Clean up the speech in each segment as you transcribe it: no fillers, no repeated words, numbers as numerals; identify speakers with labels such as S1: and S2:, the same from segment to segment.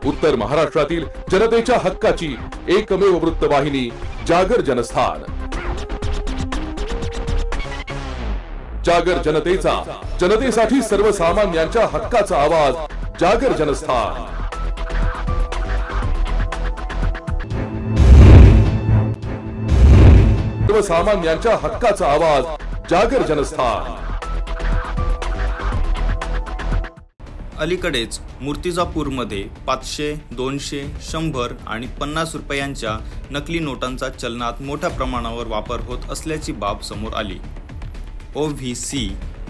S1: उत्तर महाराष्ट्रातील जनतेच्या हक्काची एकमेव वृत्तवाहिनी जागर जनस्थान। जागर जनतेचा, जनतेसाठी सर्वसामान्यांच्या हक्काचा आवाज, जागर जनस्थान। सर्वसामान्यांच्या हक्काचा आवाज, जागर जनस्थान।
S2: अलीकडेच मूर्तिजापूरमध्ये 500, 200, 100 आणि 50 रुपयांच्या नकली नोटांचा चलनात मोठ्या प्रमाणावर वापर होत असल्याची बाब समोर आली। OVC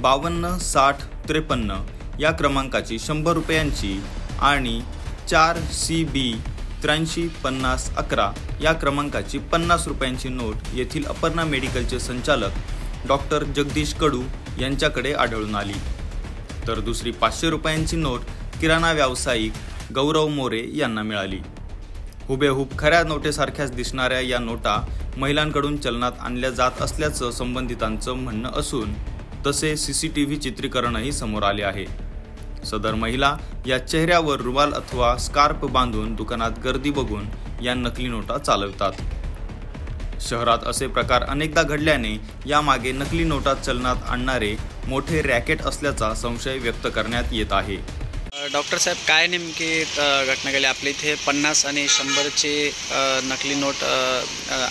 S2: 52 60 53 या क्रमांकाची 100 रुपयांची आणि 4CB 83 50 11 या क्रमांकाची 50 रुपयांची नोट येथील अपर्णा मेडिकलचे संचालक डॉक्टर जगदीश कडू यांच्याकडे आढळून आली। तर दुसरी 500 रुपयांची नोट किराणा व्यावसायिक गौरव मोरे यांना मिळाली। हुबेहूब खऱ्या नोटेसारख्याच दिसणाऱ्या या नोटा महिलांकडून चलनात आणल्या जात असल्याचं संबंधितांचं म्हणणं असून तसे CCTV चित्रीकरणही समोर आले आहे। सदर महिला या चेहऱ्यावर रुमाल अथवा स्कार्फ बांधून दुकानात गर्दी बघून या नकली नोटा चालवतात। शहरात असे प्रकार अनेकदा घडल्याने यामागे नकली नोटा चलनात आणणारे मोठे रॅकेट असल्याचा संशय व्यक्त करण्यात येत आहे।
S3: डॉक्टर साहेब, काय नेमकी घटना घडली? आपल्या इथे 50 आणि 100ची नकली नोट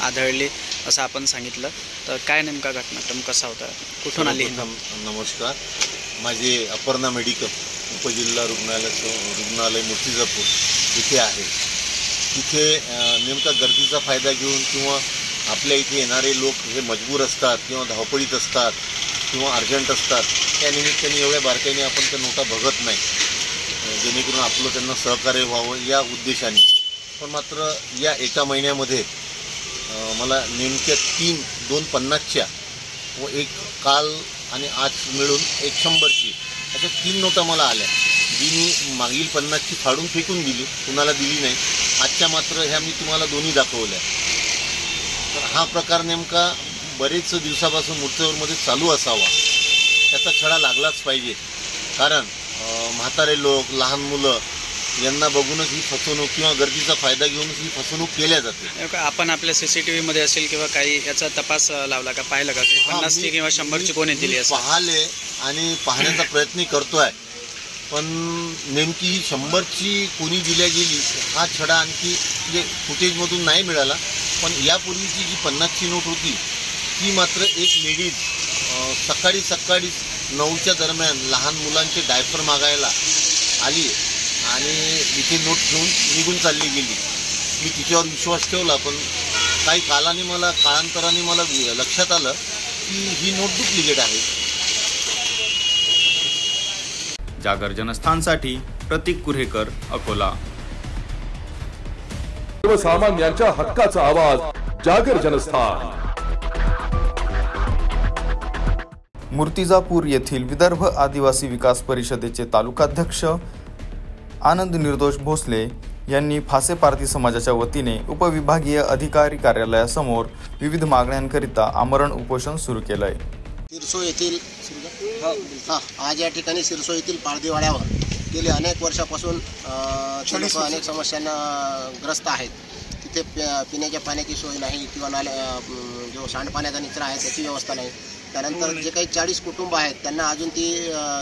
S3: आढळली असं आपण सांगितलं, तर काय नेमका घटनाक्रम कसा होता, कुठून आली?
S4: नमस्कार, माझे अपर्णा मेडिकल उपजिल्हा रुग्णालय मूर्तिजापूर इथे आहे। तिथे नेमका गर्दीचा फायदा घेऊन किंवा आपल्या इथे येणारे लोक हे मजबूर असतात किंवा धावपळीत असतात किंवा अर्जंट असतात, त्या निमित्ताने एवढ्या बारकाईने आपण त्या नोटा बघत नाही, जेणेकरून आपलं त्यांना सहकार्य व्हावं या उद्देशाने। पण मात्र या एका महिन्यामध्ये मला नेमक्या 2 50च्या व एक काल आणि आज मिळून एक 100ची अशा 3 नोटा मला आल्या, जी मी मागील 50ची फाडून फेकून दिली, कुणाला दिली नाही। आजच्या मात्र ह्या मी तुम्हाला दोन्ही दाखवल्या। तर हा प्रकार नेमका बरेच दिवसापासून मूर्तिजापूरमध्ये चालू असावा, त्याचा छडा लागलाच पाहिजे। कारण म्हातारे लोक, लहान मुलं यांना बघूनच ही फसवणूक किंवा गर्दीचा फायदा घेऊनच ही फसवणूक केल्या जाते।
S3: आपण आपल्या CCTV मध्ये असेल किंवा काही याचा तपास लावला का, पाहिलं का? 50ची किंवा 100ची कोणी दिली असं
S4: पाहिले आणि पाहण्याचा प्रयत्न करतोय, पण नेमकी ही 100ची कोणी दिल्या गेली हा छडा आणखी म्हणजे फुटेजमधून नाही मिळाला। पण यापूर्वीची जी 50ची नोट होती ती मात्र एक लेडीज सकाळी 9च्या दरम्यान लहान मुलांचे डायपर मागायला आली आणि इथे नोट घेऊन निघून चालली गेली। मी तिच्यावर विश्वास ठेवला, पण काही काळांतराने मला लक्षात आलं की ही नोट डुप्लिकेट आहे।
S2: जागर जनस्थानसाठी प्रतीक कुरेकर, अकोला।
S1: सर्वसामान्यांच्या हक्काचा आवाज, जागर जनस्थान।
S2: मूर्तिजापूर येथील विदर्भ आदिवासी विकास परिषदेचे तालुकाध्यक्ष आनंद निर्दोष भोसले यांनी फासे पारधी समाजाच्या वतीने उपविभागीय अधिकारी कार्यालयासमोर विविध मागण्यांकरिता आमरण उपोषण सुरू केलं आहे।
S5: सिरसो येथील आज या ठिकाणी सिरसो येथील पारधीवाड्यावर गेले अनेक वर्षापासून अनेक समस्यांना ग्रस्त आहेत। तिथे पिण्याच्या पाण्याची सोय नाही किंवा जो सांडपाण्याचा निचरा आहे त्याची व्यवस्था नाही। त्यानंतर जे काही 40 कुटुंब आहेत त्यांना अजून ती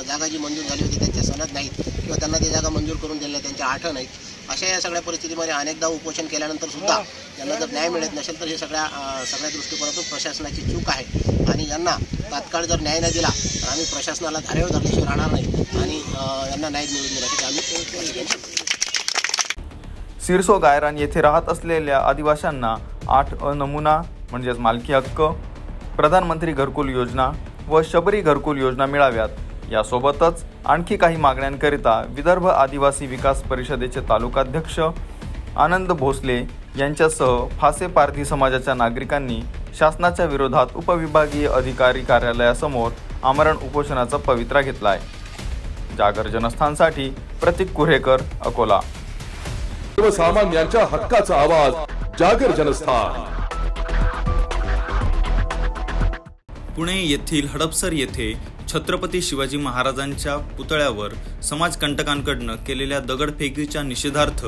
S5: जागा जी मंजूर झाली होती त्यांच्या सनद नाहीत किंवा त्यांना ती जागा मंजूर करून दिली नाही, त्यांच्या आठ नाहीत। अशा या सगळ्या परिस्थितीमध्ये अनेकदा उपोषण केल्यानंतर सुद्धा यांना जर न्याय मिळत नसेल तर हे सगळ्या दृष्टिकोनातून प्रशासनाची चूक आहे आणि यांना तात्काळ जर न्याय नाही दिला तर आम्ही प्रशासनाला धारेवर धरल्याशिवाय राहणार नाही आणि यांना न्याय मिळवून देण्यासाठी आम्ही।
S2: सिरसो गायरान येथे राहत असलेल्या आदिवासींना 8 नमुना म्हणजेच मालकी हक्क, प्रधानमंत्री घरकुल योजना व शबरी घरकुल योजना मिळाव्यात, यासोबतच आणखी काही मागण्यांकरिता विदर्भ आदिवासी विकास परिषदेचे तालुकाध्यक्ष आनंद भोसले यांच्यासह फासे पारधी समाजाच्या नागरिकांनी शासनाच्या विरोधात उपविभागीय अधिकारी कार्यालयासमोर आमरण उपोषणाचा पवित्रा घेतला आहे। जागर जनस्थानसाठी प्रतीक कुरेकर, अकोला।
S1: सर्वसामान्यांच्या हक्काचा आवाज, जागर जनस्थान।
S2: पुणे येथील हडपसर येथे छत्रपती शिवाजी महाराजांच्या पुतळ्यावर समाजकंटकांकडनं केलेल्या दगडफेकीच्या निषेधार्थ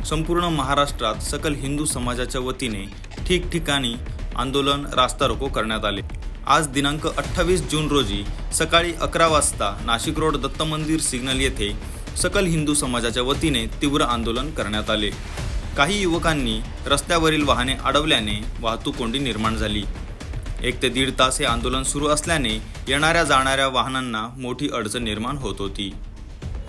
S2: संपूर्ण महाराष्ट्रात सकल हिंदू समाजाच्या वतीने ठिकठिकाणी आंदोलन, रास्ता रोको करण्यात आले। आज दिनांक 28 जून रोजी सकाळी 11 वाजता नाशिक रोड दत्त मंदिर सिग्नल येथे सकल हिंदू समाजाच्या वतीने तीव्र आंदोलन करण्यात आले। काही युवकांनी रस्त्यावरील वाहने अडवल्याने वाहतूक कोंडी निर्माण झाली। 1 ते 1.5 तास हे आंदोलन सुरू असल्याने येणाऱ्या जाणाऱ्या वाहनांना मोठी अडचण निर्माण होत होती।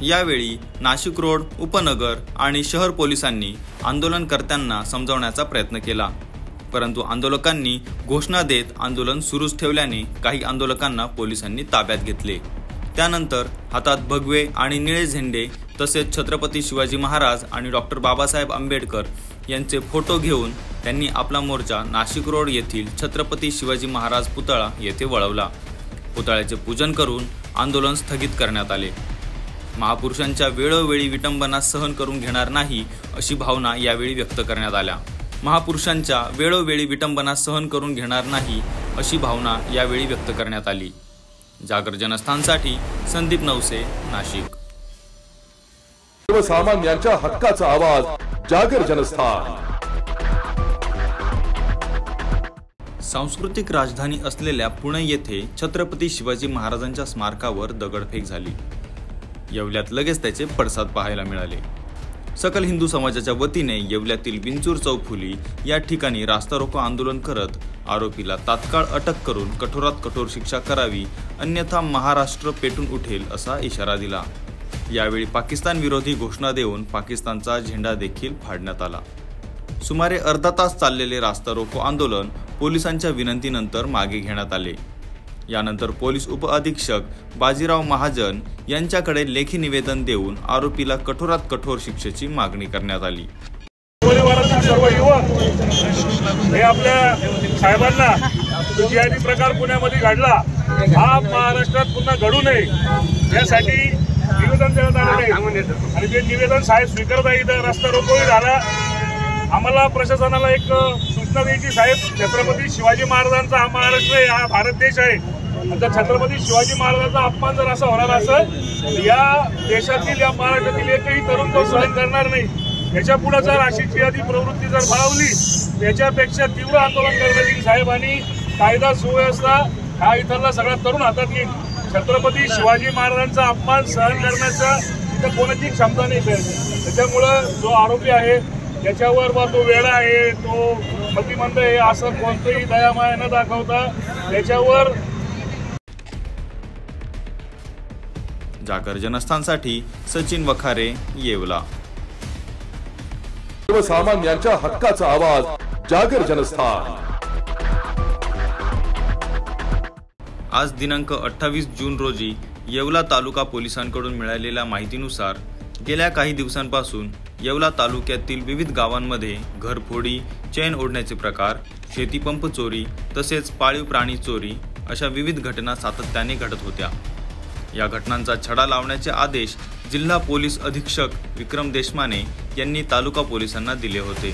S2: यावेळी नाशिक रोड, उपनगर आणि शहर पोलिसांनी आंदोलनकर्त्यांना समजावण्याचा प्रयत्न केला, परंतु आंदोलकांनी घोषणा देत आंदोलन सुरूच ठेवल्याने काही आंदोलकांना पोलिसांनी ताब्यात घेतले। त्यानंतर हातात भगवे आणि निळे झेंडे तसेच छत्रपती शिवाजी महाराज आणि डॉक्टर बाबासाहेब आंबेडकर यांचे फोटो घेऊन त्यांनी आपला मोर्चा नाशिक रोड येथील छत्रपती शिवाजी महाराज पुतळा येथे वळवला। पुतळ्याचे पूजन करून आंदोलन स्थगित करण्यात आले। महापुरुषांच्या वेळोवेळी विटंबना सहन करून घेणार नाही अशी भावना यावेळी व्यक्त करण्यात आल्या। महापुरुषांच्या वेळोवेळी विटंबना सहन करून घेणार नाही अशी भावना यावेळी व्यक्त करण्यात आली। जागर जनस्थानसाठी संदीप नवसे, नाशिक।
S1: सर्वसामान्यांच्या हक्काचा आवाज, जागर जनस्थान।
S2: सांस्कृतिक राजधानी असलेल्या पुणे येथे छत्रपती शिवाजी महाराजांच्या स्मारकावर दगडफेक झाली। येवल्यात लगेच त्याचे पडसाद पाहायला मिळाले। सकल हिंदू समाजाच्या वतीने येवल्यातील विंचूर चौफुली या ठिकाणी रास्ता रोको आंदोलन करत आरोपीला तात्काळ अटक करून कठोरात कठोर शिक्षा करावी, अन्यथा महाराष्ट्र पेटून उठेल असा इशारा दिला। यावेळी पाकिस्तान विरोधी घोषणा देऊन पाकिस्तानचा झेंडा देखील फाडण्यात आला। सुमारे अर्धा तास चाललेले रास्ता रोको आंदोलन पोलिसांच्या विनंतीनंतर मागे घेण्यात आले। यानंतर पोलीस उपअधीक्षक बाजीराव महाजन यांच्याकडे लेखी निवेदन देऊन आरोपीला कठोरात कठोर शिक्षेची मागणी करण्यात आली।
S6: सर्व युवक हे आपल्या साहेबांना जिहादी प्रकार पुण्यामध्ये घडला, हा महाराष्ट्रात पुन्हा घडू नये यासाठी निवेदन देण्यात आले आणि ते निवेदन साहेब स्वीकारत आहे। इथं रस्ता रोकोही झाला। आम्हाला प्रशासनाला एक सूचना द्यायची, साहेब छत्रपती शिवाजी महाराजांचा हा महाराष्ट्र आहे, हा भारत देश आहे। आता छत्रपती शिवाजी महाराजांचा अपमान जर असा होणार असेल, या देशातील, या महाराष्ट्रातील एकही तरुण तो सहन करणार नाही। याच्या पुढे जर अशी जिहादी प्रवृत्ती जर बळावली, त्याच्यापेक्षा तीव्र आंदोलन करण्यात येईल साहेब। आणि कायदा सुव्यवस्था हा इथला सगळा तरुण हातात घेईल। छत्रपती शिवाजी महाराजांचा अपमान सहन करण्याचा इथं कोणाची क्षमता नाही साहेब। त्याच्यामुळं जो आरोपी आहे त्याच्यावर व तो वेडा आहे, तो मतिमंद आहे असं कोणतंही दयामाया न दाखवता त्याच्यावर।
S2: जागर जनस्थानसाठी सचिन वखारे, येवला।
S1: सर्वसामान्यांच्या हक्काचा आवाज, जागर जनस्थान।
S2: आज दिनांक 28 जून रोजी येवला तालुका पोलिसांकडून मिळालेल्या माहितीनुसार गेल्या काही दिवसांपासून येवला तालुक्यातील विविध गावांमध्ये घरफोडी, चैन ओढण्याचे प्रकार, शेतीपंप चोरी तसेच पाळीव प्राणी चोरी अशा विविध घटना सातत्याने घडत होत्या। या घटनांचा छडा लावण्याचे आदेश जिल्हा पोलीस अधीक्षक विक्रम देशमाने यांनी तालुका पोलिसांना दिले होते।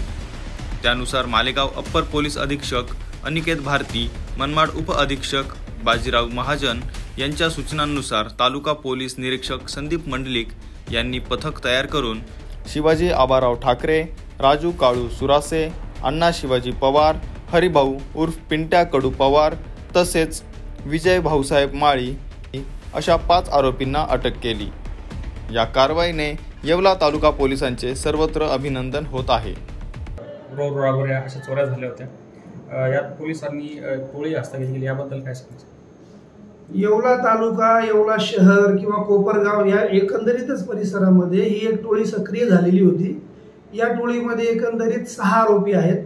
S2: त्यानुसार मालेगाव अप्पर पोलीस अधीक्षक अनिकेत भारती, मनमाड उपअधीक्षक बाजीराव महाजन यांच्या सूचनांनुसार तालुका पोलीस निरीक्षक संदीप मंडलिक यांनी पथक तयार करून
S7: शिवाजी आबाराव ठाकरे, राजू काळू सुरासे, अण्णा शिवाजी पवार, हरिभाऊ उर्फ पिंट्या कडू पवार तसेच विजय भाऊसाहेब माळी अशा 5 आरोपींना अटक केली। या कारवाईने येवला तालुका पोलिसांचे सर्वत्र अभिनंदन होत आहे।
S8: रोड राबऱ्या अशा चोऱ्या झाल्या होत्या, यात पोलिसांनी टोळी हस्तगत केली, याबद्दल काय सांगायचं?
S9: येवला तालुका, येवला शहर किंवा कोपरगाव या एकंदरीतच परिसरामध्ये ही एक टोळी सक्रिय झालेली होती। या टोळीमध्ये एकंदरीत 6 आरोपी आहेत।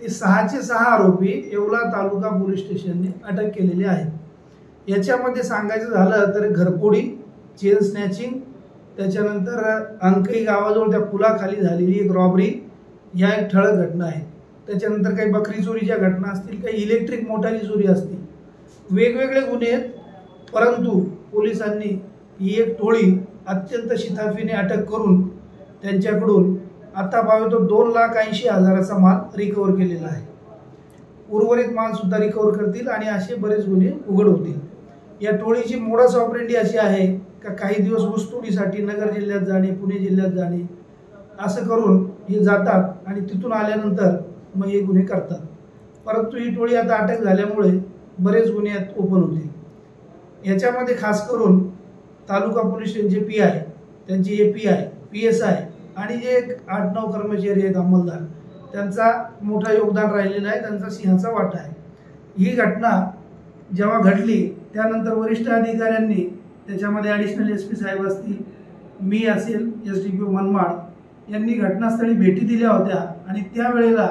S9: ते 6चे 6 आरोपी येवला तालुका पोलीस स्टेशनने अटक केलेले आहेत। याच्यामध्ये सांगायचं झालं तर घरफोडी, चेन स्नॅचिंग, त्याच्यानंतर अंकई गावाजवळ त्या पुलाखाली झालेली एक रॉबरी, या एक ठळक घटना आहेत। त्याच्यानंतर काही बकरी चोरीच्या घटना असतील, काही इलेक्ट्रिक मोटारी चोरी असतील, वेगवेगळे गुन्हे आहेत। परंतु पोलिसांनी ही एक टोळी अत्यंत शिताफीने अटक करून त्यांच्याकडून आता पाहावे तो 2,80,000चा माल रिकव्हर केलेला आहे। उर्वरित माल सुद्धा रिकव्हर करतील आणि असे बरेच गुन्हे उघड होतील। या टोळीची मोडस ऑपरेंडी अशी आहे का काही दिवस ऊसतोडीसाठी नगर जिल्ह्यात जाणे, पुणे जिल्ह्यात जाणे असं करून हे जातात आणि तिथून आल्यानंतर मग हे गुन्हे करतात. परंतु ही टोळी आता अटक झाल्यामुळे बरेच गुन्हे ओपन होतील. याच्यामध्ये खास करून तालुका पोलीस स्टेशनचे PI, त्यांचे API, PSI आणि जे 8-9 कर्मचारी आहेत अंमलदार, त्यांचा मोठा योगदान राहिलेलं आहे, त्यांचा सिंहाचा वाटा आहे. ही घटना जेव्हा घडली त्यानंतर वरिष्ठ अधिकाऱ्यांनी त्याच्यामध्ये ॲडिशनल SP साहेब असतील, मी असेल, SDPO मनमाड यांनी घटनास्थळी भेटी दिल्या होत्या आणि त्यावेळेला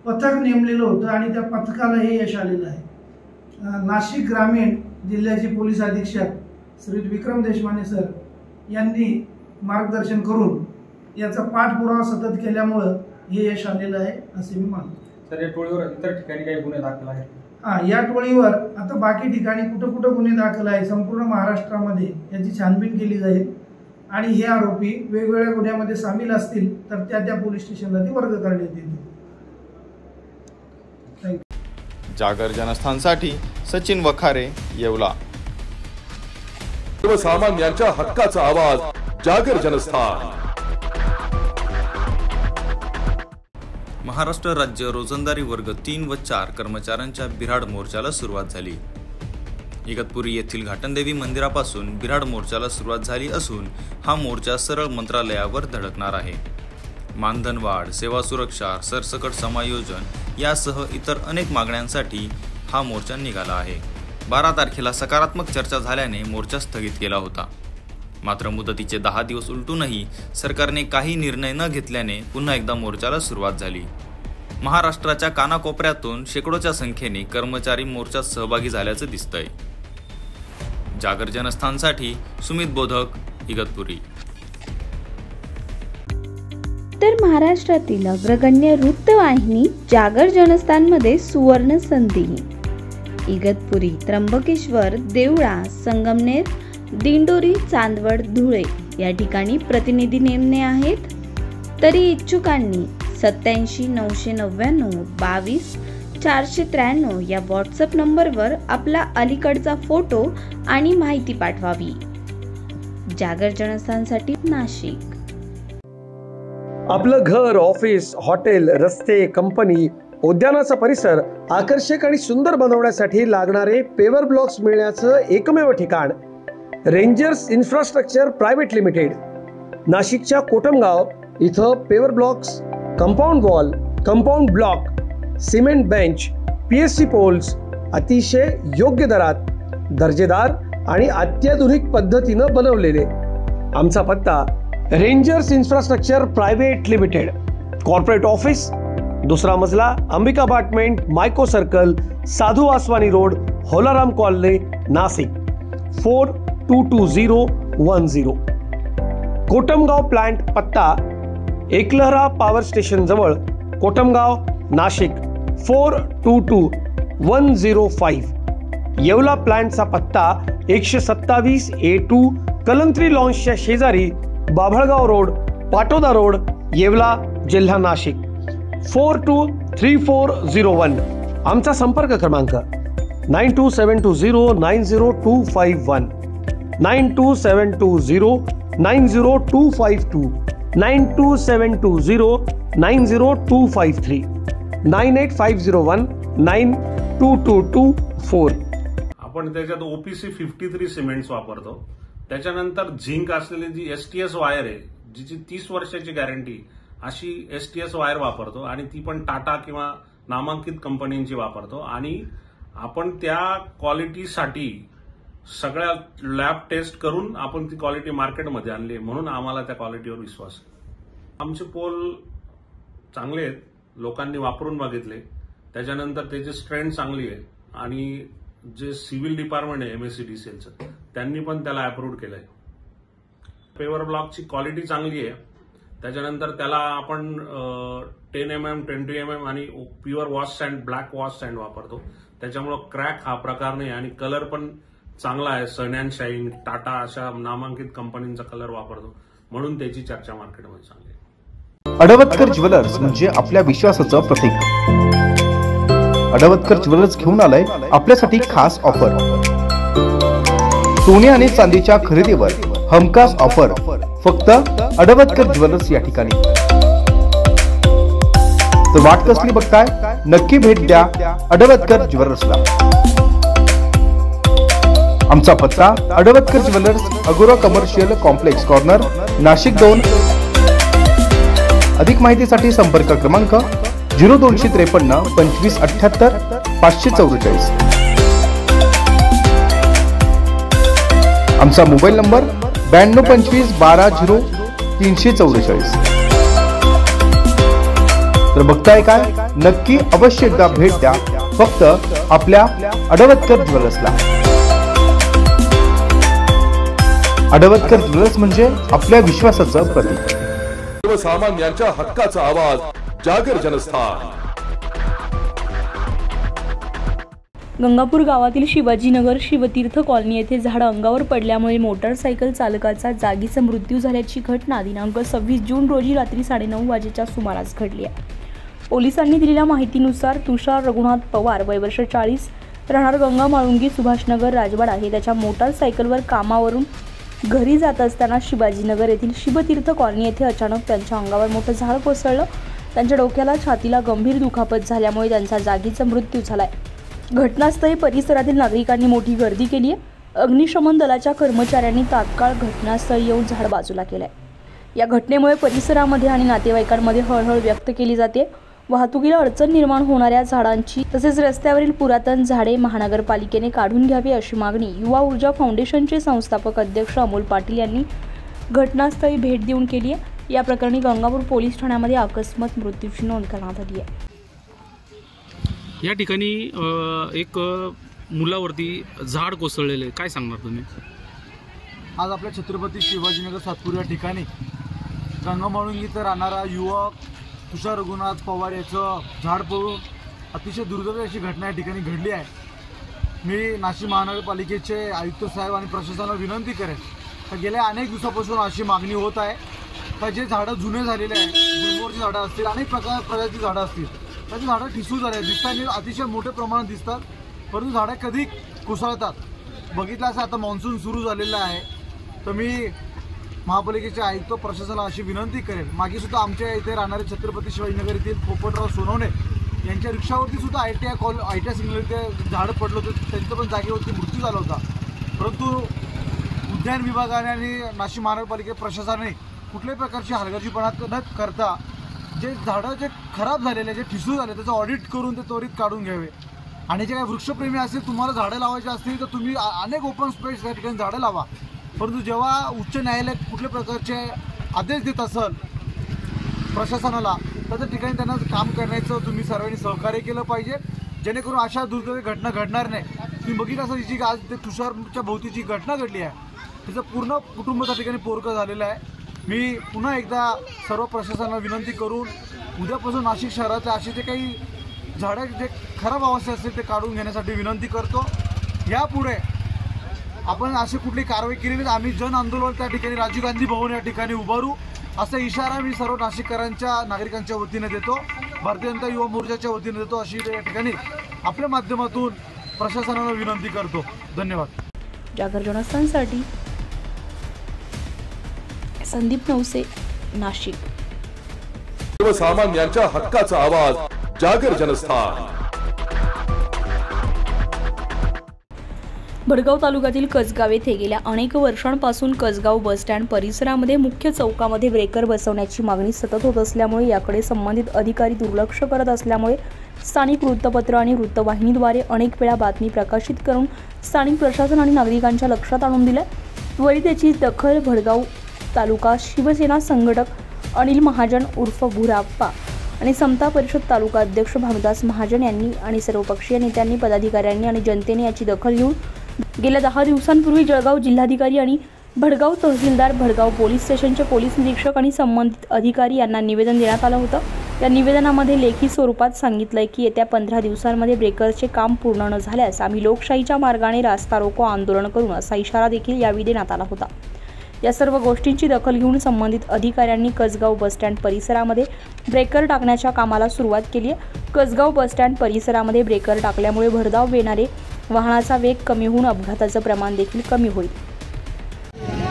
S9: पथक नेमलेलं होतं आणि त्या पथकाला हे यश आलेलं आहे. नाशिक ग्रामीण जिल्ह्याचे पोलीस अधीक्षक श्री विक्रम देशमाने सर यांनी मार्गदर्शन करून याचा पाठपुरावा सतत केल्यामुळं हे यश आलेलं आहे असे मी मानतो.
S8: सर, या टोळीवर इतर ठिकाणी काही गुन्हे दाखल आहेत?
S9: या टोळीवर आता बाकी ठिकाणी कुठं कुठं गुन्हे दाखल आहे संपूर्ण महाराष्ट्रामध्ये याची छानबीन केली जाईल आणि हे आरोपी वेगवेगळ्या गुन्ह्यामध्ये सामील असतील तर त्या पोलीस स्टेशनला ते वर्ग करण्यात येतील.
S7: जागर जनस्थानसाठी सचिन वखारे, येवला.
S1: सर्वसामान्यांच्या हक्काचा आवाज, जागर जनस्थान.
S2: महाराष्ट्र राज्य रोजंदारी वर्ग 3 व 4 कर्मचाऱ्यांच्या बिऱ्हाड मोर्चाला सुरुवात झाली. इगतपुरी येथील घाटनदेवी मंदिरापासून बिऱ्हाड मोर्चाला सुरुवात झाली असून हा मोर्चा सरळ मंत्रालयावर धडकणार आहे. मानधनवाढ, सेवा सुरक्षा, सरसकट समायोजन यासह इतर अनेक मागण्यांसाठी हा मोर्चा निघाला आहे. 12 तारखेला सकारात्मक चर्चा झाल्याने मोर्चा स्थगित केला होता. मात्र मुदतीचे 10 दिवस उलटूनही सरकारने काही निर्णय न घेतल्याने पुन्हा एकदा मोर्चाला सुरुवात झाली. महाराष्ट्राच्या कानाकोपऱ्यातून शेकडोच्या संख्येने कर्मचारी मोर्चात सहभागी झाल्याचं दिसतंय. जागर जनस्थानसाठी सुमित बोधक, इगतपुरी.
S10: तर महाराष्ट्रातील अग्रगण्य वृत्तवाहिनी जागर जनस्थानमध्ये सुवर्ण संधी. इगतपुरी, त्र्यंबकेश्वर, देवळा, संगमनेर, दिंडोरी, चांदवड, धुळे या ठिकाणी प्रतिनिधी नेमणे आहेत. तरी इच्छुकांनी 87 999 22 493 या व्हॉट्सअप नंबरवर आपला अलीकडचा फोटो आणि माहिती पाठवावी. जागर जनस्थानसाठी नाशिक.
S11: आपलं घर, ऑफिस, हॉटेल, रस्ते, कंपनी, उद्यानाचा परिसर आकर्षक आणि सुंदर बनवण्यासाठी लागणारे पेवर ब्लॉक्स मिळण्याचं एकमेव ठिकाण रेंजर्स इन्फ्रास्ट्रक्चर प्रायव्हेट लिमिटेड. नाशिकच्या कोटमगाव इथं paver blocks, compound wall, compound block, cement bench, PSC poles अतिशय योग्य दरात, दर्जेदार आणि अत्याधुनिक पद्धतीनं बनवलेले. आमचा पत्ता rangers infrastructure private limited, corporate office, 2रा मजला, अंबिका अपार्टमेंट, मायको सर्कल, साधू Vaswani road, Holaram colony, Nashik 422010. Kotamgaon plant पत्ता एकलहरा पॉवर स्टेशन जवळ, कोटमगाव, नाशिक 422105. येवला प्लांटचा पत्ता 127 A2 कलंत्री लॉन्सच्या शेजारी, बाभळगाव रोड, पाटोदा रोड, येवला, जिल्हा नाशिक 423401. आमचा संपर्क क्रमांक 9272090251, 9272090252, 9272090253, 9850192224.
S6: आपण त्याच्यात OPC 53 सिमेंट्स वापरतो. त्याच्यानंतर झिंक असलेली जी STS वायर आहे, जिची 30 वर्षाची गॅरंटी, अशी STS वायर वापरतो आणि ती पण टाटा किंवा नामांकित कंपन्यांची वापरतो. आणि आपण त्या क्वालिटीसाठी सगळ्या लॅब टेस्ट करून आपण ती क्वालिटी मार्केटमध्ये आणली, म्हणून आम्हाला त्या क्वालिटीवर विश्वास आहे. आमचे पोल चांगले आहेत, लोकांनी वापरून बघितले, त्याच्यानंतर त्याची स्ट्रेंथ चांगली आहे आणि जे सिव्हिल डिपार्टमेंट आहे MSCDCLचं त्यांनी पण त्याला अप्रूव्ह केलंय. पेवर ब्लॉकची क्वालिटी चांगली आहे. त्याच्यानंतर त्याला आपण 10 mm, 20 mm आणि pure wash sand, black wash sand वापरतो. त्याच्यामुळे क्रॅक हा प्रकार नाही आणि कलर पण चांगला आहे. सन अँड शाईन, टाटा अशा नामांकित कंपनींचा कलर वापरतो, म्हणून त्याची चर्चा मार्केटमध्ये चांगली आहे.
S12: अडवतकर ज्वेलर्स म्हणजे आपल्या विश्वासाचं प्रतीक. अडवतकर ज्वेलर्स घेऊन आलाय आपल्यासाठी खास ऑफर. सोने आणि चांदीच्या खरेदीवर हमखास ऑफर फक्त अडवदकर ज्वेलर्स या ठिकाणी। तर वाट कसली बघताय, नक्की भेट द्या अडवदकर ज्वेलर्सला। आमचा पत्ता अडवदकर ज्वेलर्स, अगोरा कमर्शियल कॉम्प्लेक्स कॉर्नर, नाशिक 2। अधिक माहितीसाठी संपर्क क्रमांक 0253 25 78 544। आमचा मोबाईल नंबर 92 25 12 0 344। तर बघताय काय, नक्की अवश्य एकदा भेट द्या फक्त आपल्या अडवदकर ज्वेलर्सला। अडवदकर ज्वेलर्स म्हणजे आपल्या विश्वासाचं प्रतीक।
S1: सर्वसामान्यांच्या हक्काचा आवाज, जागर जनस्थान।
S13: गंगापूर गावातील शिवाजीनगर शिवतीर्थ कॉलनी येथे झाड अंगावर पडल्यामुळे मोटारसायकल चालकाचा जागीच मृत्यू झाल्याची घटना दिनांक 26 जून रोजी रात्री 9:30 वाजेच्या सुमारास घडली आहे। पोलिसांनी दिलेल्या माहितीनुसार तुषार रघुनाथ पवार, वय वर्ष 40, राहणार गंगा माळुंगी, सुभाषनगर, राजवाडा हे त्याच्या मोटारसायकलवर कामावरून घरी जात असताना शिवाजीनगर येथील शिवतीर्थ कॉलनी येथे अचानक त्यांच्या अंगावर मोठं झाड कोसळलं। त्यांच्या डोक्याला, छातीला गंभीर दुखापत झाल्यामुळे त्यांचा जागीच मृत्यू झालाय। घटनास्थळी परिसरातील नागरिकांनी मोठी गर्दी केली आहे। अग्निशमन दलाच्या कर्मचाऱ्यांनी तात्काळ घटनास्थळी येऊन झाड बाजूला केलंय। या घटनेमुळे परिसरामध्ये आणि नातेवाईकांमध्ये हळहळ व्यक्त केली जाते। वाहतुकीला अडचण निर्माण होणाऱ्या झाडांची तसेच रस्त्यावरील पुरातन झाडे महानगरपालिकेने काढून घ्यावी अशी मागणी युवा ऊर्जा फाउंडेशनचे संस्थापक अध्यक्ष अमोल पाटील यांनी घटनास्थळी भेट देऊन केली आहे। या प्रकरणी गंगापूर पोलीस ठाण्यामध्ये अकस्मात मृत्यूची नोंद करण्यात आली आहे।
S14: या ठिकाणी एक मुलावरती झाड कोसळलेले, काय सांगणार तुम्ही?
S15: आज आपल्या छत्रपती शिवाजीनगर सातपूर या ठिकाणी गंगामाळुंगी इथं राहणारा युवक तुषार रघुनाथ पवार याचं झाड पडून अतिशय दुर्दैवी अशी घटना या ठिकाणी घडली आहे। मी नाशिक महानगरपालिकेचे आयुक्त साहेब आणि प्रशासनाला विनंती करेन तर गेल्या अनेक दिवसापासून अशी मागणी होत आहे का जे झाडं जुने झालेले आहेत, गुलमोहरची झाडं असतील, अनेक प्रकारची झाडं असतील, त्याची झाडं ठिसूळ झाले, दिसताना अतिशय मोठ्या प्रमाणात दिसतात, परंतु झाडं कधी कोसळतात। बघितलं असं आता मान्सून सुरू झालेलं आहे, तर मी महापालिकेचे आयुक्त प्रशासनाला अशी विनंती करेन, मागे सुद्धा आमच्या इथे राहणारे छत्रपती शिवाजीनगर येथील पोपटराव सोनवणे यांच्या रिक्षावरती सुद्धा ITI सिग्नल इथे झाडं पडलं होतं, त्यांचं पण जागेवरती मृत्यू झाला होता। परंतु उद्यान विभागाने आणि नाशिक महानगरपालिका प्रशासनाने कुठल्याही प्रकारची हलगर्जीपणा न करता जे झाडं जे खराब झालेले, जे ठिसूळ झाले, त्याचं ऑडिट करून ते त्वरित काढून घ्यावे। आणि जे काही वृक्षप्रेमी असतील, तुम्हाला झाडं लावायची असतील तर तुम्ही अनेक ओपन स्पेस या ठिकाणी झाडं लावा। परंतु जेव्हा उच्च न्यायालय कुठल्या प्रकारचे आदेश देत असेल प्रशासनाला, तर त्या ठिकाणी त्यांना काम करण्याचं तुम्ही सर्वांनी सहकार्य केलं पाहिजे, जेणेकरून अशा दुर्दैवी घटना घडणार नाही। तुम्ही बघितलं असं जी आज ते तुषारच्या भोवती जी घटना घडली आहे, त्याचं पूर्ण कुटुंब त्या ठिकाणी पोरकं झालेलं आहे। मी पुन्हा एकदा सर्व प्रशासनाला विनंती करून उद्यापासून नाशिक शहरातले असे जे काही झाडं जे खराब अवस्था असतील ते काढून घेण्यासाठी विनंती करतो। यापुढे आपण अशी कुठली कारवाई केली नाही, आम्ही जन आंदोलन त्या ठिकाणी राजीव गांधी भवन या ठिकाणी उभारू असा इशारा मी सर्व नाशिककरांच्या नागरिकांच्या वतीने देतो, भारतीय जनता युवा मोर्चाच्या वतीने देतो, अशी या ठिकाणी आपल्या माध्यमातून प्रशासनाला विनंती करतो। धन्यवाद।
S13: जागर जनस्थानसाठी संदीप नवसे, नाशिक।
S1: सर्वसामान्यांच्या हक्काचा आवाज, जागर जनस्थान।
S13: भडगाव तालुक्यातील कसगाव येथे गेल्या अनेक वर्षांपासून कसगाव बसस्टँड परिसरामध्ये मुख्य चौकामध्ये ब्रेकर बसवण्याची मागणी सतत होत असल्यामुळे याकडे संबंधित अधिकारी दुर्लक्ष करत असल्यामुळे स्थानिक वृत्तपत्र आणि वृत्तवाहिनीद्वारे अनेक वेळा बातमी प्रकाशित करून स्थानिक प्रशासन आणि नागरिकांच्या लक्षात आणून दिले। त्वरित याची दखल भडगाव तालुका शिवसेना संघटक अनिल महाजन उर्फ भुराप्पा आणि समता परिषद तालुका अध्यक्ष भानुदास महाजन यांनी आणि सर्वपक्षीय नेत्यांनी, पदाधिकाऱ्यांनी आणि जनतेने याची दखल घेऊन गेल्या 10 दिवसांपूर्वी जळगाव जिल्हाधिकारी आणि भडगाव तहसीलदार, भडगाव पोलीस स्टेशनचे पोलीस निरीक्षक आणि संबंधित अधिकारी यांना निवेदन देण्यात आलं होतं। या निवेदनामध्ये लेखी स्वरूपात सांगितलंय की येत्या 15 दिवसांमध्ये ब्रेकरचे काम पूर्ण न झाल्यास आम्ही लोकशाहीच्या मार्गाने रास्ता रोको आंदोलन करू असा इशारा देखील यावेळी देण्यात आला होता। या सर्व गोष्टींची दखल घेऊन संबंधित अधिकाऱ्यांनी कसगाव बसस्टँड परिसरामध्ये ब्रेकर टाकण्याच्या कामाला सुरुवात केली आहे। कसगाव बसस्टँड परिसरामध्ये ब्रेकर टाकल्यामुळे भरधाव येणारे वाहनाचा वेग कमी होऊन अपघाताचं प्रमाण देखील कमी होईल.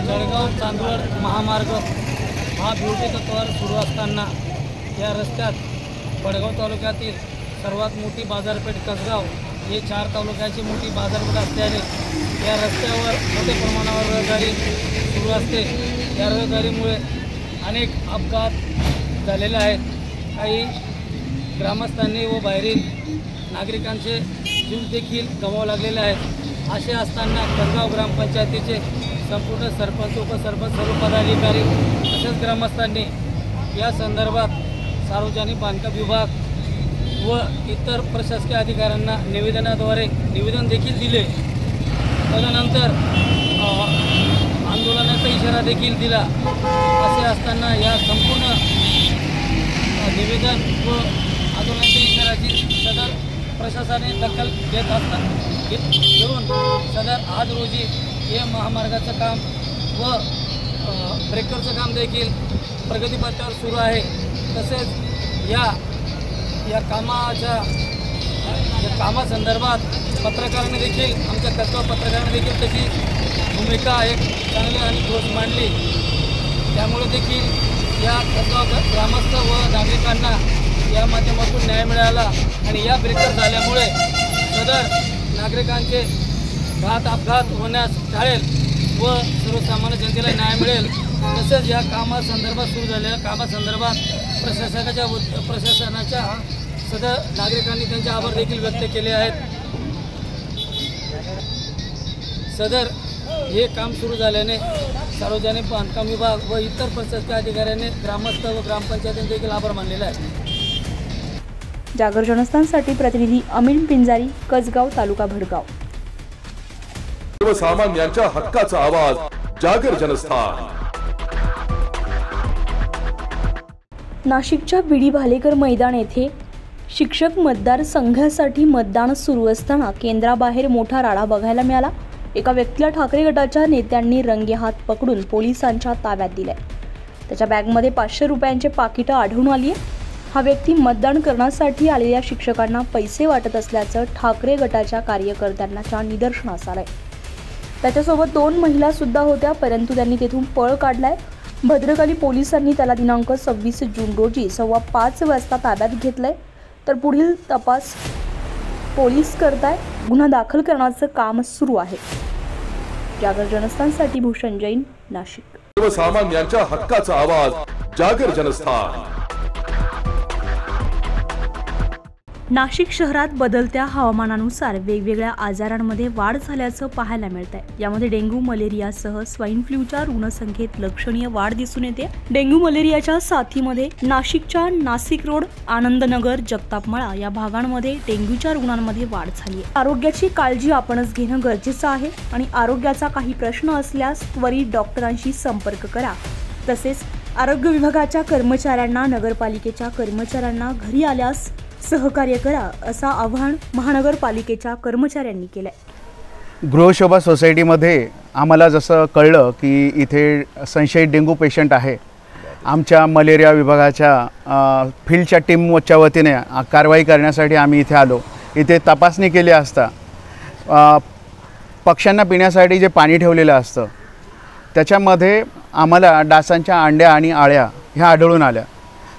S16: जळगाव चांदवड महामार्ग हा ब्युटी तत्वावर सुरू असताना या रस्त्यात वडगाव तालुक्यातील सर्वात मोठी बाजारपेठ कसगाव हे 4 तालुक्याची मोठी बाजारपेठ असल्याने या रस्त्यावर मोठ्या प्रमाणावर रहदारी सुरू असते. या रहदारीमुळे अनेक अपघात झालेले आहेत. काही ग्रामस्थांनी व बाहेरील नागरिकांचे जीव देखील गमावे लागलेले आहेत. असे असताना कसगाव ग्रामपंचायतीचे संपूर्ण सरपंच उपसरपंच सर्व पदाधिकारी तसेच ग्रामस्थांनी या संदर्भात सार्वजनिक बांधकाम विभाग व इतर प्रशासकीय अधिकाऱ्यांना निवेदनाद्वारे निवेदन देखील दिले. तदनंतर आंदोलनाचा इशारा देखील दिला. असे असताना या संपूर्ण निवेदन व आंदोलनाच्या इशाराची सदर प्रशासनाने दखल घेऊन सदर आज रोजी हे महामार्गाचं काम व ब्रेकरचं काम देखील प्रगतीपथावर सुरू आहे. तसेच या कामासंदर्भात पत्रकारांनी देखील आमच्या कसगाव पत्रकारांनी देखील त्याची भूमिका एक चांगली आणि ठोस मांडली. त्यामुळे देखील या कसगाव ग्रामस्थ व नागरिकांना या माध्यमातून न्याय मिळाला आणि या ब्रेकर झाल्यामुळे सदर नागरिकांचे अपघात होण्यास टाळेल व सर्वसामान्य जनतेला न्याय मिळेल. तसेच या कामासंदर्भात सुरू झालेल्या कामासंदर्भात प्रशासनाच्या सदर नागरिकांनी त्यांचे आभार देखील व्यक्त केले आहेत. सदर हे काम सुरू झाल्याने सार्वजनिक बांधकाम विभाग व इतर प्रशासकीय अधिकाऱ्यांनी ग्रामस्थ व ग्रामपंचायतींनी देखील आभार मानलेला आहे.
S13: जागर जनस्थानसाठी प्रतिनिधी अमीन पिंजारी, कसगाव तालुका भडगाव.
S1: सर्वसामान्यांच्या हक्काचा आवाज, जागर जनस्थान.
S13: नाशिकच्या बीडी भालेकर मैदान येथे शिक्षक मतदारसंघासाठी मतदान सुरू असताना केंद्राबाहेर मोठा राडा बघायला मिळाला. एका व्यक्तीला ठाकरे गटाच्या नेत्यांनी रंगेहात पकडून पोलिसांच्या ताब्यात दिलाय. त्याच्या बॅगमध्ये 500 रुपयांचे पाकिटं आढळून आली आहे. हा व्यक्ती मतदान करण्यासाठी आलेल्या शिक्षकांना पैसे वाटत असल्याचं ठाकरे गटाच्या कार्यकर्त्यांच्या निदर्शनास आलंय. त्याच्यासोबत 2 महिला सुद्धा होत्या, परंतु त्यांनी तेथून पळ काढलाय. भद्रकाली पोलिसांनी त्याला दिनांक 26 जून रोजी 5:15 वाजता ताब्यात घेतलंय. तर पुढील तपास पोलीस करताय. गुन्हा दाखल करण्याचं काम सुरू आहे. जागर जनस्थानसाठी भूषण जैन, नाशिक.
S1: सर्वसामान्यांच्या हक्काचा आवाज, जागर जनस्थान.
S13: नाशिक शहरात बदलत्या हवामानानुसार वेगवेगळ्या आजारांमध्ये वाढ झाल्याचं पाहायला मिळत आहे. यामध्ये डेंग्यू, मलेरियासह स्वाईन फ्लूच्या रुग्णसंख्येत लक्षणीय वाढ दिसून येते. डेंग्यू मलेरियाच्या साथीमध्ये नाशिकच्या नाशिक रोड, आनंदनगर, जगतापमळा या भागांमध्ये डेंग्यूच्या रुग्णांमध्ये वाढ झाली आहे. आरोग्याची काळजी आपणच घेणं गरजेचं आहे आणि आरोग्याचा काही प्रश्न असल्यास त्वरित डॉक्टरांशी संपर्क करा. तसेच आरोग्य विभागाच्या कर्मचाऱ्यांना, नगरपालिकेच्या कर्मचाऱ्यांना घरी आल्यास सहकार्य करा, असं आवाहन महानगरपालिकेच्या कर्मचाऱ्यांनी केलंय.
S12: गृहशोभा सोसायटीमध्ये आम्हाला जसं कळलं की इथे संशयित डेंग्यू पेशंट आहे, आमच्या मलेरिया विभागाच्या फील्डच्या टीमच्या वतीने कारवाई करण्यासाठी आम्ही इथे आलो. इथे तपासणी केली असता पक्ष्यांना पिण्यासाठी जे पाणी ठेवलेलं असतं त्याच्यामध्ये आम्हाला डासांच्या अंड्या आणि आळ्या ह्या आढळून आल्या.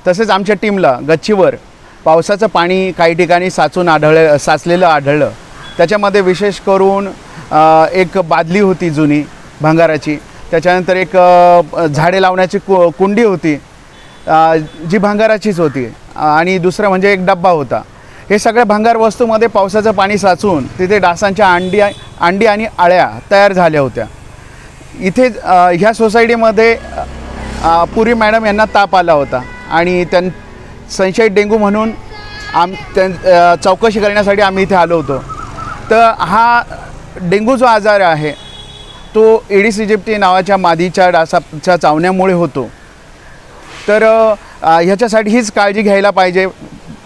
S12: तसेच आमच्या टीमला गच्चीवर पावसाचं पाणी काही ठिकाणी साचलेलं आढळलं. त्याच्यामध्ये विशेष करून एक बादली होती जुनी भंगाराची, त्याच्यानंतर एक झाडे लावण्याची कुंडी होती जी भंगाराचीच होती आणि दुसरं म्हणजे एक डब्बा होता. हे सगळ्या भंगार वस्तूमध्ये पावसाचं पाणी साचून तिथे डासांच्या अंडी आणि आळ्या तयार झाल्या होत्या. इथे ह्या सोसायटीमध्ये पुरी मॅडम यांना ताप आला होता आणि संशयित डेंग्यू म्हणून चौकशी करण्यासाठी आम्ही इथे आलो होतो. तर हा डेंग्यू जो आजार आहे तो एडिस इजिप्टी नावाच्या मादीच्या डासाच्या चावण्यामुळे होतो. तर ह्याच्यासाठी हीच काळजी घ्यायला पाहिजे.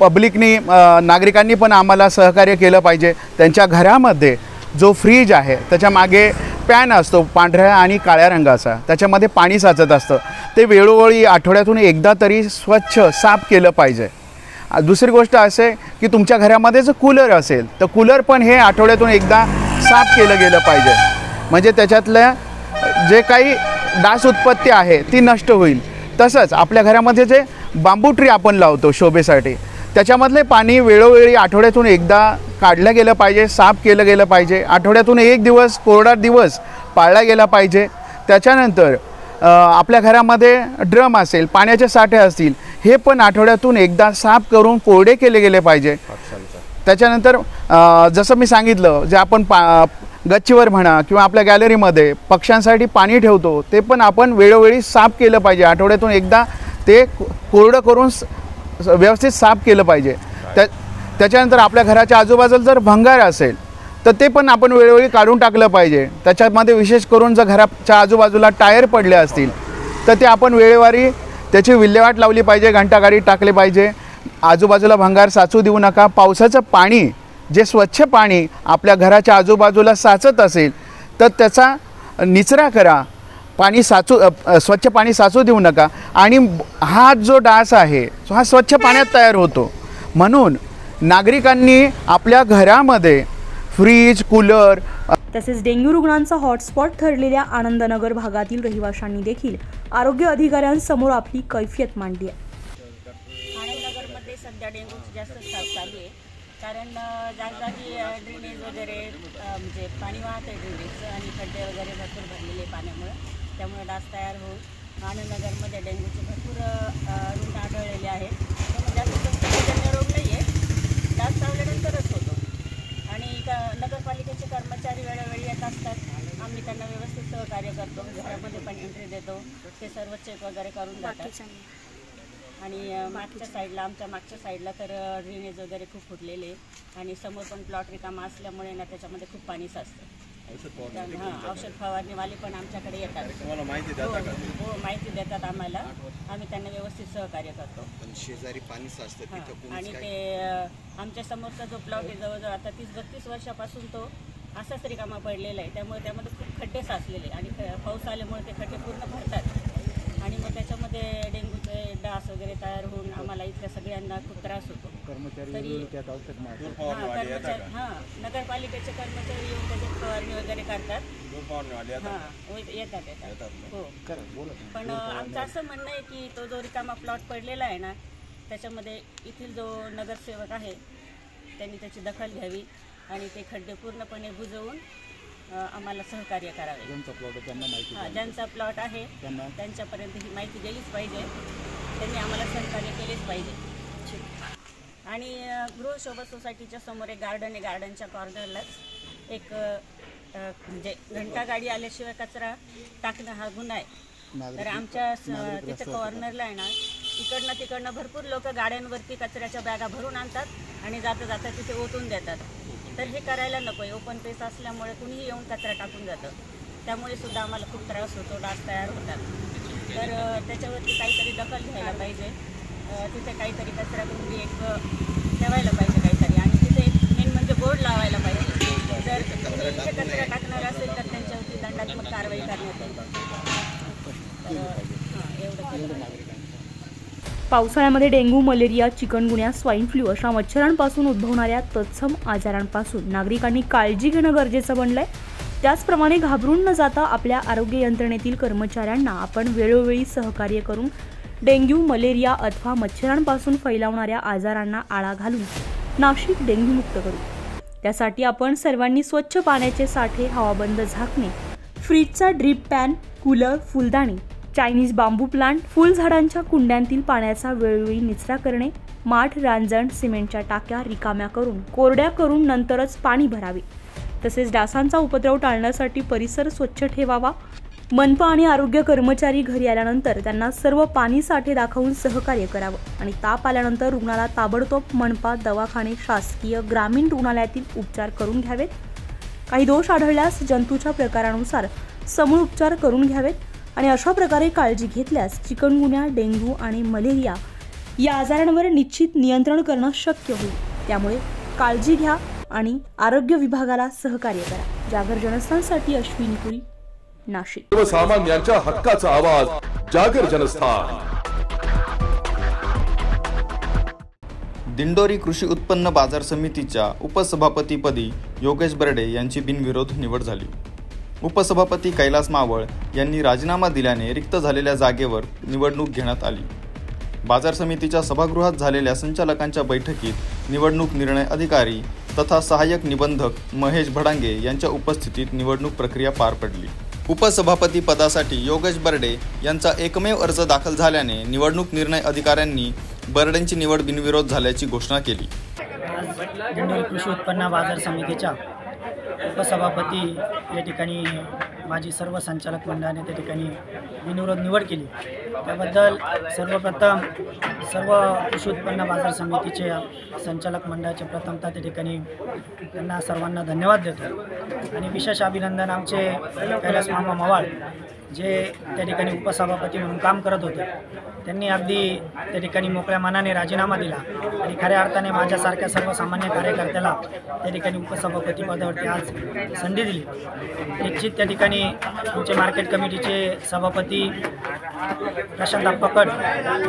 S12: पब्लिकनी, नागरिकांनी पण आम्हाला सहकार्य केलं पाहिजे. त्यांच्या घरामध्ये जो फ्रीज आहे त्याच्या मागे पॅन असतो पांढऱ्या आणि काळ्या रंगाचा, त्याच्यामध्ये पाणी साचत असतं. ते वेळोवेळी आठवड्यातून एकदा तरी स्वच्छ साफ केलं पाहिजे. दुसरी गोष्ट असे की तुमच्या घरामध्ये जर कूलर असेल तर कूलर पण हे आठवड्यातून एकदा साफ केलं गेलं पाहिजे, म्हणजे त्याच्यातल्या जे काही डास उत्पत्ती आहे ती नष्ट होईल. तसंच आपल्या घरामध्ये जे बांबू ट्री आपण लावतो शोभेसाठी, त्याच्यामधले पाणी वेळोवेळी आठवड्यातून एकदा काढलं गेलं पाहिजे, साफ केलं गेलं पाहिजे. आठवड्यातून एक दिवस कोरडा दिवस पाळला गेला पाहिजे. त्याच्यानंतर आपल्या घरामध्ये ड्रम असेल, पाण्याचे साठे असतील, हे पण आठवड्यातून एकदा साफ करून कोरडे केले गेले पाहिजे. त्याच्यानंतर जसं मी सांगितलं, जे आपण गच्चीवर म्हणा किंवा आपल्या गॅलरीमध्ये पक्ष्यांसाठी पाणी ठेवतो ते पण आपण वेळोवेळी साफ केलं पाहिजे. आठवड्यातून एकदा ते कोरडं करून व्यवस्थित साफ केलं पाहिजे. त्याच्यानंतर आपल्या घराच्या आजूबाजूला जर भंगार असेल तर ते पण आपण वेळोवेळी काढून टाकलं पाहिजे. त्याच्यामध्ये विशेष करून जर घराच्या आजूबाजूला टायर पडले असतील तर ते आपण वेळेवारी त्याची विल्हेवाट लावली पाहिजे, घंटागाडी टाकले पाहिजे. आजूबाजूला भंगार साचू देऊ नका. पावसाचं पाणी, जे स्वच्छ पाणी आपल्या घराच्या आजूबाजूला साचत असेल तर त्याचा निचरा करा. स्वच्छ पाणी साचू देऊ नका. आणि हा जो डास आहे हा स्वच्छ पाण्यात तयार होतो. म्हणून नागरिकांनी आपल्या घरामध्ये फ्रीज, कूलर
S13: तसेच डेंग्यू रुग्णांचा हॉटस्पॉट ठरलेल्या आनंदनगर भागातील रहिवाशांनी देखील आरोग्य अधिकाऱ्यांसमोर आपली कैफियत मांडली आहे.
S17: आनंदनगरमध्ये सध्या डेंग्यूची जास्त साथ चालू आहे, कारण जागजागी ड्रेनेज वगैरे म्हणजे पाणी वाहतं आहे ड्रेनेजचं आणि खड्डे वगैरे भरपूर भरलेले पाण्यामुळे, त्यामुळे डास तयार होऊन आनंदनगरमध्ये डेंग्यूचे भरपूर रुग्ण आढळलेले आहेत. जास्त संसर्गजन्य रोग नाही आहे, डास चावल्यानंतरच होतो. आणि नगरपालिकेचे कर्मचारी वेळोवेळी येत असतात, आम्ही त्यांना व्यवस्थित सहकार्य करतो, घरामध्ये पण एंट्री देतो, ते सर्व चेक वगैरे करून जातात. आणि आमच्या मागच्या साईडला तर ड्रेनेज वगैरे खूप फुटलेले आणि समोर पण प्लॉट रिकामा असल्यामुळे ना त्याच्यामध्ये खूप पाणी साचतं. औषध फवारणीवाले पण आमच्याकडे येतात. हो, माहिती देतात आम्हाला, आम्ही त्यांना व्यवस्थित सहकार्य करतो.
S18: शेजारी पाणी साचतं
S17: आणि ते आमच्या समोरचा जो प्लॉट आहे जवळजवळ आता 30-32 वर्षापासून तो असाच रिकामा पडलेला आहे, त्यामुळे त्यामध्ये खूप खड्डे साचलेले आणि पाऊस आल्यामुळे ते खड्डे पूर्ण भरतात आणि मग त्याच्यामध्ये डेंग्यूचे डास वगैरे तयार होऊन आम्हाला इथल्या सगळ्यांना खूप त्रास होतो. नगरपालिकेचे कर्मचारी येऊन त्याच्यात फवारणी वगैरे करतात. येतात हो. पण आमचं असं म्हणणं आहे की तो जो रिकामा प्लॉट पडलेला आहे ना, त्याच्यामध्ये येथील जो नगरसेवक आहे त्यांनी त्याची दखल घ्यावी आणि ते खड्डे पूर्णपणे बुजवून आम्हाला सहकार्य करावे. ज्यांचा प्लॉट आहे त्यांच्यापर्यंत ही माहिती दिलीच पाहिजे, त्यांनी आम्हाला सहकार्य केलेच पाहिजे. आणि गृहशोभा सोसायटीच्या समोर एक गार्डन आहे, गार्डनच्या कॉर्नरलाच एक म्हणजे घंटागाडी आल्याशिवाय कचरा टाकणं हा गुन्हा आहे. तर आमच्या तिथे कॉर्नरला आहे ना, इकडनं तिकडनं भरपूर लोक गाड्यांवरती कचऱ्याच्या बॅगा भरून आणतात आणि जाता जाता तिथे ओतून देतात. तर हे करायला नको आहे. ओपन पेस असल्यामुळे कुणीही येऊन कचरा टाकून जातं, त्यामुळे सुद्धा आम्हाला खूप त्रास होतो, डास तयार होतात. तर त्याच्यावरती काहीतरी दखल घ्यायला पाहिजे. तिथे काहीतरी कचराकुंडी एक ठेवायला पाहिजे काहीतरी, आणि तिथे एक मेन म्हणजे बोर्ड लावायला पाहिजे. जर कुणी इथे कचरा टाकणार असेल तर त्यांच्यावरती दंडात्मक कारवाई करण्यात येईल. तर एवढं.
S13: पावसाळ्यामध्ये डेंग्यू, मलेरिया, चिकनगुन्या, स्वाईन फ्लू अशा मच्छरांपासून उद्भवणाऱ्या तत्सम आजारांपासून नागरिकांनी काळजी घेणं गरजेचं बनलंय. त्याचप्रमाणे घाबरून न जाता आपल्या आरोग्य यंत्रणेतील कर्मचाऱ्यांना आपण वेळोवेळी सहकार्य करून डेंग्यू, मलेरिया अथवा मच्छरांपासून फैलावणाऱ्या आजारांना आळा घालून नाशिक डेंग्यूमुक्त करू. त्यासाठी आपण सर्वांनी स्वच्छ पाण्याचे साठे, हवाबंद झाकणे, फ्रीजचा ड्रीप पॅन, कूलर, फुलदाणी, चायनीज बांबू प्लांट, फुलझाडांच्या कुंड्यांतील पाण्याचा वेळोवेळी निचरा करणे, माठ, रांजण, सिमेंटच्या टाक्या रिकाम्या करून कोरड्या करून नंतरच पाणी भरावे. तसेच डासांचा उपद्रव टाळण्यासाठी परिसर स्वच्छ ठेवावा. मनपा आणि आरोग्य कर्मचारी घरी आल्यानंतर त्यांना सर्व पाणी साठे दाखवून सहकार्य करावं आणि ताप आल्यानंतर रुग्णाला ताबडतोब मनपा, दवाखाने, शासकीय, ग्रामीण रुग्णालयातील उपचार करून घ्यावेत. काही दोष आढळल्यास जंतूच्या प्रकारानुसार समूळ उपचार करून घ्यावेत आणि अशा प्रकारे काळजी घेतल्यास चिकनगुन्या, डेंग्यू आणि मलेरिया या आजारांवर निश्चित नियंत्रण करणं शक्य होईल. त्यामुळे काळजी घ्या आणि आरोग्य विभागाला सहकार्य करा. जागर जनस्थानसाठी अश्विनी पुरी, नाशिक.
S1: सर्वसामान्यांच्या हक्काचा आवाज, जागर जनस्थान.
S7: दिंडोरी कृषी उत्पन्न बाजार समितीच्या उपसभापतीपदी योगेश बर्डे यांची बिनविरोध निवड झाली. उपसभापती कैलास मावळ यांनी राजीनामा दिल्याने रिक्त झालेल्या जागेवर निवडणूक घेण्यात आली. बाजार समितीच्या सभागृहात झालेल्या संचालकांच्या बैठकीत निवडणूक निर्णय अधिकारी तथा सहाय्यक निबंधक महेश भडांगे यांच्या उपस्थितीत निवडणूक प्रक्रिया पार पडली. उपसभापती पदासाठी योगेश बर्डे यांचा एकमेव अर्ज दाखल झाल्याने निवडणूक निर्णय अधिकाऱ्यांनी बर्डेंची निवड बिनविरोध झाल्याची घोषणा केली.
S16: दिंडोरी कृषी उत्पन्न बाजार समितीच्या उपसभापती या ठिकाणी माझी सर्व संचालक मंडळाने त्या ठिकाणी बिनविरोध निवड केली. त्याबद्दल सर्वप्रथम सर्व कृषी उत्पन्न बाजार समितीचे संचालक मंडळाचे प्रथमतः त्या ठिकाणी त्यांना सर्वांना धन्यवाद देतो आणि विशेष अभिनंदन आमचे कैलास मामा मवाळ जे त्या ठिकाणी उपसभापती म्हणून काम करत होते. त्यांनी अगदी त्या ठिकाणी मोकळ्या मनाने राजीनामा दिला आणि खऱ्या अर्थाने माझ्यासारख्या सर्वसामान्य कार्यकर्त्याला त्या ठिकाणी उपसभापती पदावरती आज संधी दिली. निश्चित त्या ठिकाणी आमचे मार्केट कमिटीचे सभापती प्रशांत अप्पाकड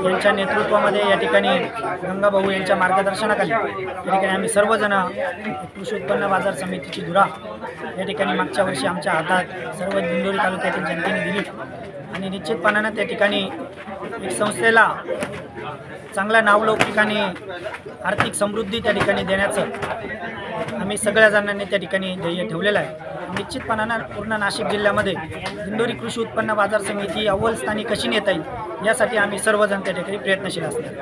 S16: यांच्या नेतृत्वामध्ये या ठिकाणी गंगाभाऊ यांच्या मार्गदर्शनाखाली या ठिकाणी आम्ही सर्वजण कृषी उत्पन्न बाजार समितीची धुरा या ठिकाणी मागच्या वर्षी आमच्या हातात सर्व दिंडोरी तालुक्यातील जनतेने दिली आणि निश्चितपणानं त्या ठिकाणी एक संस्थेला चांगला नावलौकिक आणि आर्थिक समृद्धी त्या ठिकाणी देण्याचं आम्ही सगळ्या जणांनी त्या ठिकाणी ध्येय ठेवलेलं आहे. निश्चितपणानं पूर्ण नाशिक जिल्ह्यामध्ये दिंडोरी कृषी उत्पन्न बाजार समिती अव्वल स्थानी कशी नेता येईल यासाठी आम्ही सर्वजण त्या ठिकाणी प्रयत्नशील असणार.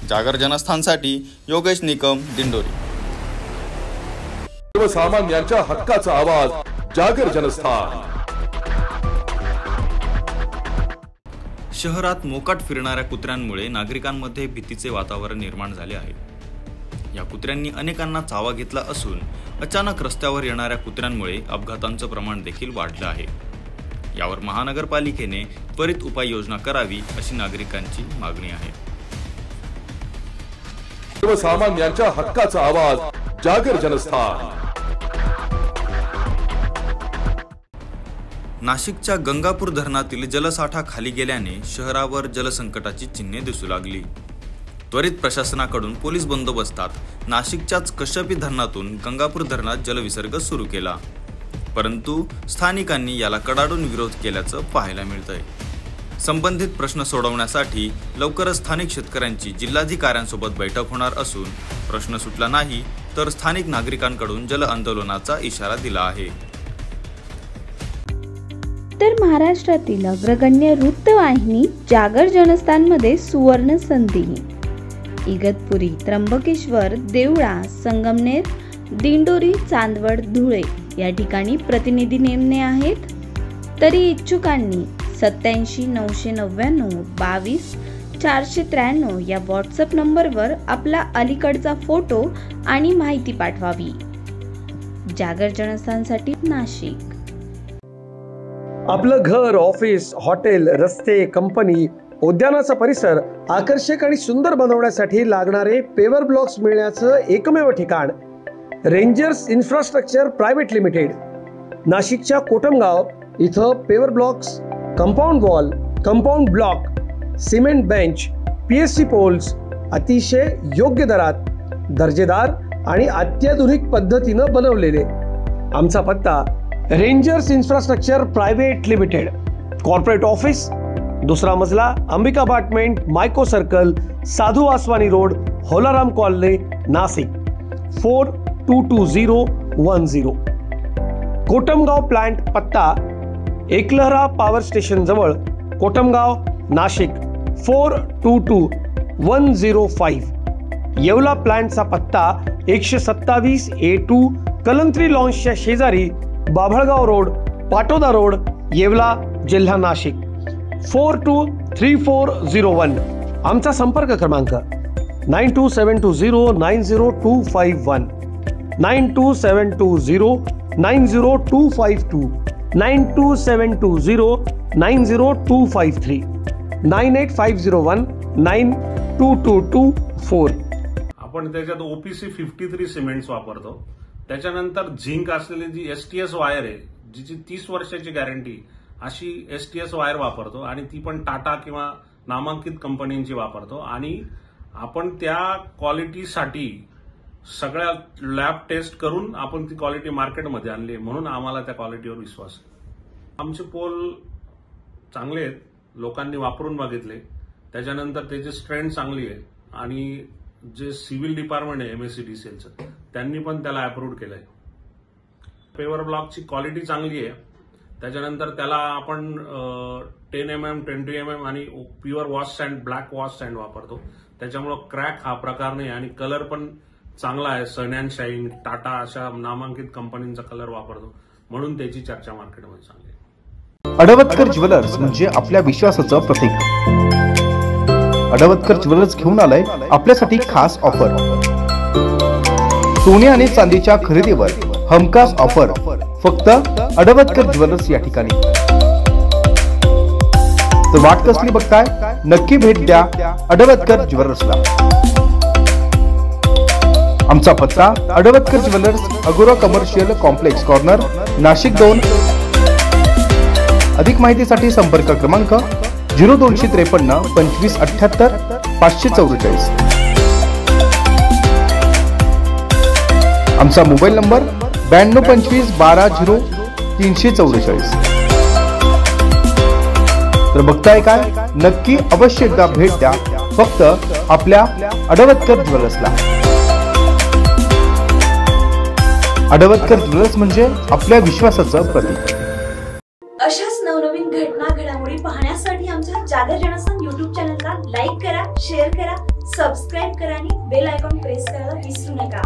S7: जागर जनस्थानसाठी योगेश निकम, दिंडोरी.
S1: सर्वसामान्यांच्या हक्काचा आवाज, जागर जनस्थान.
S2: शहरात मोकाट फिरणाऱ्या कुत्र्यांमुळे नागरिकांमध्ये भीतीचे वातावरण निर्माण झाले आहे. या कुत्र्यांनी अनेकांना चावा घेतला असून अचानक रस्त्यावर येणाऱ्या कुत्र्यांमुळे अपघातांचं प्रमाण देखील वाढलं आहे. यावर महानगरपालिकेने त्वरित उपाययोजना करावी अशी नागरिकांची मागणी आहे.
S1: सर्वसामान्यांच्या हक्काचा आवाज, जागर जनस्थान.
S2: नाशिकच्या गंगापूर धरणातील जलसाठा खाली गेल्याने शहरावर जलसंकटाची चिन्हे दिसू लागली. त्वरित प्रशासनाकडून पोलीस बंदोबस्तात नाशिकच्याच कश्यपी धरणातून गंगापूर धरणात जलविसर्ग सुरू केला, परंतु स्थानिकांनी याला कडाडून विरोध केल्याचं पाहायला मिळतंय. संबंधित प्रश्न सोडवण्यासाठी लवकरच स्थानिक शेतकऱ्यांची जिल्हाधिकाऱ्यांसोबत बैठक होणार असून प्रश्न सुटला नाही तर स्थानिक नागरिकांकडून जल आंदोलनाचा इशारा दिला आहे.
S10: तर महाराष्ट्रातील अग्रगण्य वृत्तवाहिनी जागर जनस्थानमध्ये सुवर्ण संधी. इगतपुरी, त्र्यंबकेश्वर, देवळा, संगमनेर, दिंडोरी, चांदवड, धुळे या ठिकाणी प्रतिनिधी नेमणे आहेत. तरी इच्छुकांनी 87 999 22 493 या व्हॉट्सअप नंबरवर आपला अलीकडचा फोटो आणि माहिती पाठवावी. जागर जनस्थानसाठी नाशिक.
S11: आपलं घर, ऑफिस, हॉटेल, रस्ते, कंपनी, उद्यानाचा परिसर आकर्षक आणि सुंदर बनवण्यासाठी लागणारे पेवर ब्लॉक्स मिळण्याचं एकमेव ठिकाण रेंजर्स इन्फ्रास्ट्रक्चर प्रायव्हेट लिमिटेड. नाशिकच्या कोटमगाव इथं paver blocks, compound wall, compound block, cement bench, PSC poles अतिशय योग्य दरात, दर्जेदार आणि अत्याधुनिक पद्धतीनं बनवलेले. आमचा पत्ता rangers infrastructure private limited, corporate office, दुसरा मजला, अंबिका अपार्टमेंट, मायको सर्कल, साधू Vaswani road, Holaram colony, Nashik 422010. Kotamgaon plant पत्ता एकलहरा पॉवर स्टेशन जवळ, कोटमगाव, नाशिक 422105. येवला प्लांटचा पत्ता 127 A2 कलंत्री लॉन्सच्या शेजारी, बाभळगाव रोड, पाटोदा रोड, येवला, जिल्हा नाशिक 423401. आमचा संपर्क क्रमांक 9272090251, 9272090252, 9272090253, 9850192224.
S19: आपण त्याच्यात OPC 53 सिमेंट्स वापरतो. त्याच्यानंतर झिंक असलेली जी STS वायर आहे, जिची 30 वर्षाची गॅरंटी, अशी STS वायर वापरतो आणि ती पण टाटा किंवा नामांकित कंपनींची वापरतो. आणि आपण त्या क्वालिटीसाठी सगळ्या लॅब टेस्ट करून आपण ती क्वालिटी मार्केटमध्ये आणली आहे, म्हणून आम्हाला त्या क्वालिटीवर विश्वास आहे. आमचे पोल चांगले आहेत, लोकांनी वापरून बघितले, त्याच्यानंतर त्याची स्ट्रेंथ चांगली आहे आणि जे सिव्हिल डिपार्टमेंट आहे MSCDCLचं त्यांनी पण त्याला अप्रूव्ह केलंय. पेवर ब्लॉकची क्वालिटी चांगली आहे, त्याच्यानंतर त्याला आपण 10 mm 20 mm आणि pure wash sand black wash sand वापरतो, त्याच्यामुळं क्रॅक हा प्रकार नाही आणि कलर पण चांगला आहे. सन अँड शाईन, टाटा अशा नामांकित कंपनींचा कलर वापरतो, म्हणून त्याची चर्चा मार्केटमध्ये चांगली आहे.
S20: अडवतकर ज्वेलर्स म्हणजे आपल्या विश्वासाचं प्रतीक. अडवतकर ज्वेलर्स घेऊन आलाय आपल्यासाठी खास ऑफर. सोने आणि चांदीच्या खरेदीवर हमखास ऑफर फक्त अडवतकर ज्वेलर्स या ठिकाणी. तर वाट कसली बघताय, नक्की भेट द्या अडवतकर ज्वेलर्सला. आमचा पत्ता अडवतकर ज्वेलर्स, अगोरा कमर्शियल कॉम्प्लेक्स कॉर्नर, नाशिक 2. अधिक माहितीसाठी संपर्क क्रमांक 0253 25 78 544. आमचा मोबाईल नंबर 9225 12 0 344. तर बघताय काय, नक्की अवश्य एकदा भेट द्या फक्त आपल्या अडवतकर ज्वेलर्सला. अडवतकर ज्वेलर्स म्हणजे आपल्या विश्वासाचं प्रतीक.
S13: अशाच नवनवीन घटना घडामोडी पाहण्यासाठी आमच्या जागर जनस्थान YouTube चॅनलला लाईक करा, शेअर करा, सबस्क्राईब करा आणि बेल आयकॉन प्रेस करायला विसरू नका.